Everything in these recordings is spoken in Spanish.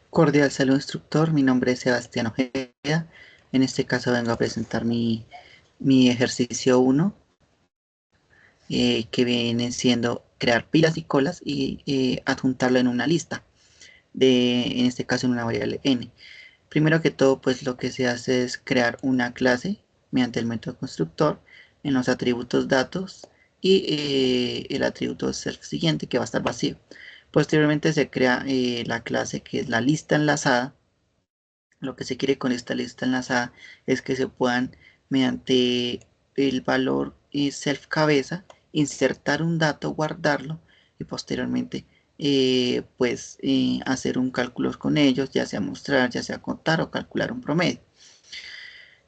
Cordial saludo instructor, mi nombre es Sebastián Ojeda. En este caso vengo a presentar mi ejercicio 1, que viene siendo crear pilas y colas y adjuntarlo en una lista, en este caso en una variable n. Primero que todo, pues lo que se hace es crear una clase mediante el método constructor en los atributos datos y el atributo self siguiente, que va a estar vacío. Posteriormente se crea la clase que es la lista enlazada. Lo que se quiere con esta lista enlazada es que se puedan, mediante el valor self cabeza, insertar un dato, guardarlo y posteriormente hacer un cálculo con ellos, ya sea mostrar, ya sea contar o calcular un promedio.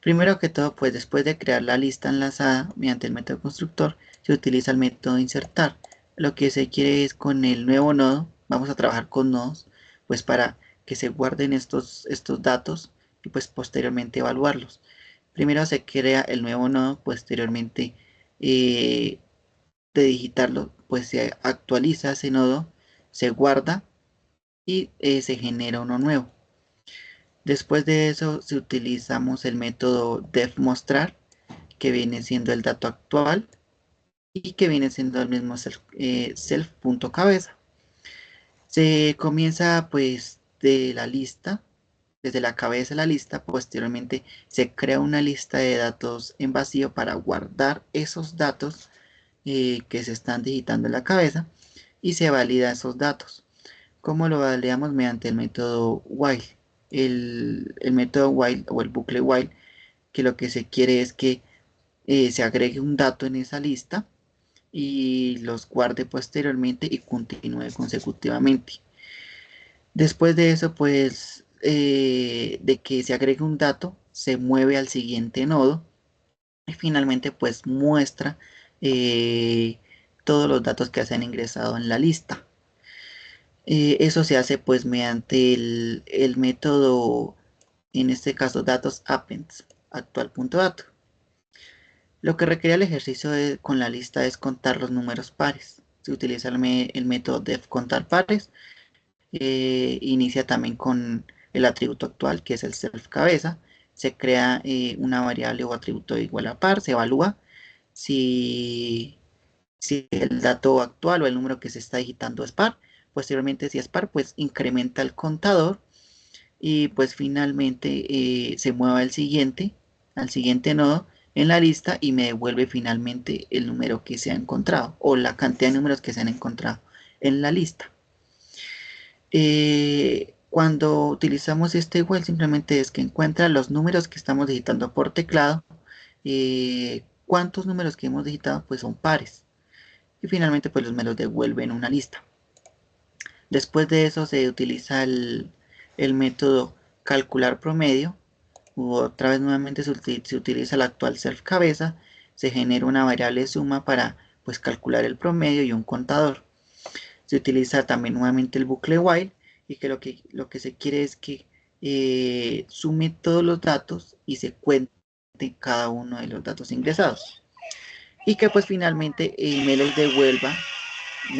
Primero que todo, pues después de crear la lista enlazada mediante el método constructor, se utiliza el método insertar. Lo que se quiere es con el nuevo nodo, vamos a trabajar con nodos, pues para que se guarden estos datos y pues posteriormente evaluarlos. Primero se crea el nuevo nodo, posteriormente eh, de digitarlo, pues se actualiza ese nodo, se guarda y se genera uno nuevo. Después de eso, si utilizamos el método defMostrar, que viene siendo el dato actual y que viene siendo el mismo self.cabeza. Se comienza pues de la lista, desde la cabeza de la lista, posteriormente se crea una lista de datos en vacío para guardar esos datos que se están digitando en la cabeza y se valida esos datos. ¿Cómo lo validamos? Mediante el método while. El método while o el bucle while, que lo que se quiere es que se agregue un dato en esa lista y los guarde posteriormente y continúe consecutivamente. Después de eso, pues, de que se agregue un dato, se mueve al siguiente nodo y finalmente, pues, muestra eh, todos los datos que se han ingresado en la lista. Eso se hace, pues, mediante el método, en este caso, datos appends, actual.dato. Lo que requiere el ejercicio con la lista es contar los números pares. Se utiliza el método def contar pares. Inicia también con el atributo actual, que es el self cabeza. Se crea una variable o atributo igual a par. Se evalúa si el dato actual o el número que se está digitando es par. Posteriormente, si es par, pues incrementa el contador y pues finalmente se mueve al siguiente nodo en la lista y me devuelve finalmente el número que se ha encontrado o la cantidad de números que se han encontrado en la lista. Cuando utilizamos este igual simplemente es que encuentra los números que estamos digitando por teclado. ¿Cuántos números que hemos digitado? Pues son pares. Y finalmente pues me los devuelve en una lista. Después de eso se utiliza el método calcular promedio. Otra vez nuevamente se utiliza la actual self cabeza. Se genera una variable suma para pues calcular el promedio y un contador. Se utiliza también nuevamente el bucle while y que lo que se quiere es que sume todos los datos y se cuente cada uno de los datos ingresados. Y que pues finalmente me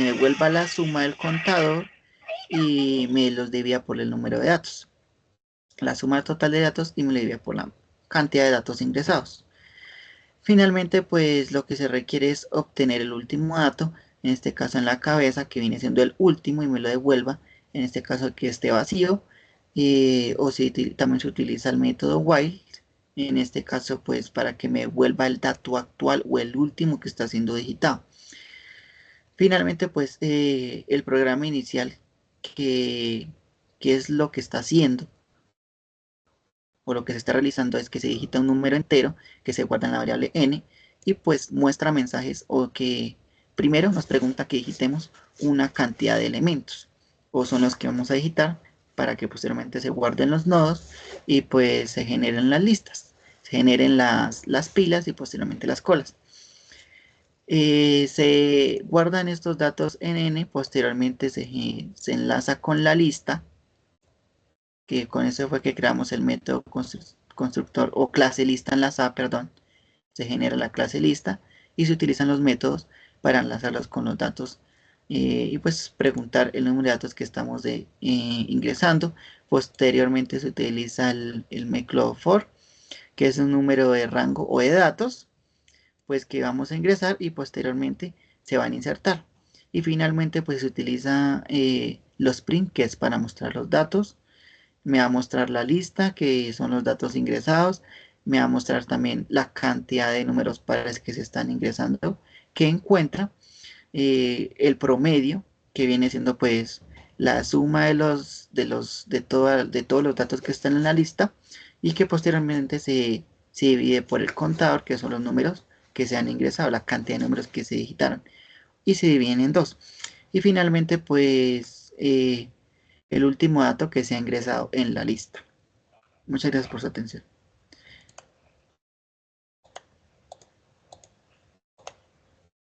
devuelva la suma del contador y me los debía por el número de datos. La suma total de datos y me lo debía por la cantidad de datos ingresados. Finalmente, pues lo que se requiere es obtener el último dato, en este caso en la cabeza, que viene siendo el último y me lo devuelva, en este caso que esté vacío, o si también se utiliza el método while, en este caso pues para que me devuelva el dato actual o el último que está siendo digitado. Finalmente, pues el programa inicial que, que es lo que está haciendo o lo que se está realizando es que se digita un número entero que se guarda en la variable n y pues muestra mensajes o que primero nos pregunta que digitemos una cantidad de elementos o son los que vamos a digitar para que posteriormente se guarden los nodos y pues se generen las listas, se generen las pilas y posteriormente las colas. Se guardan estos datos en n, posteriormente se enlaza con la lista, que con eso fue que creamos el método constructor o clase lista enlazada, perdón. Se genera la clase lista y se utilizan los métodos para enlazarlos con los datos y pues preguntar el número de datos que estamos ingresando. Posteriormente se utiliza el mclove for, que es un número de rango o de datos, pues que vamos a ingresar y posteriormente se van a insertar. Y finalmente pues se utiliza los print, que es para mostrar los datos. Me va a mostrar la lista, que son los datos ingresados. Me va a mostrar también la cantidad de números pares que se están ingresando, que encuentra el promedio, que viene siendo pues la suma de todos los datos que están en la lista, y que posteriormente se divide por el contador, que son los números que se han ingresado, la cantidad de números que se digitaron, y se dividen en dos. Y finalmente pues el último dato que se ha ingresado en la lista. Muchas gracias por su atención.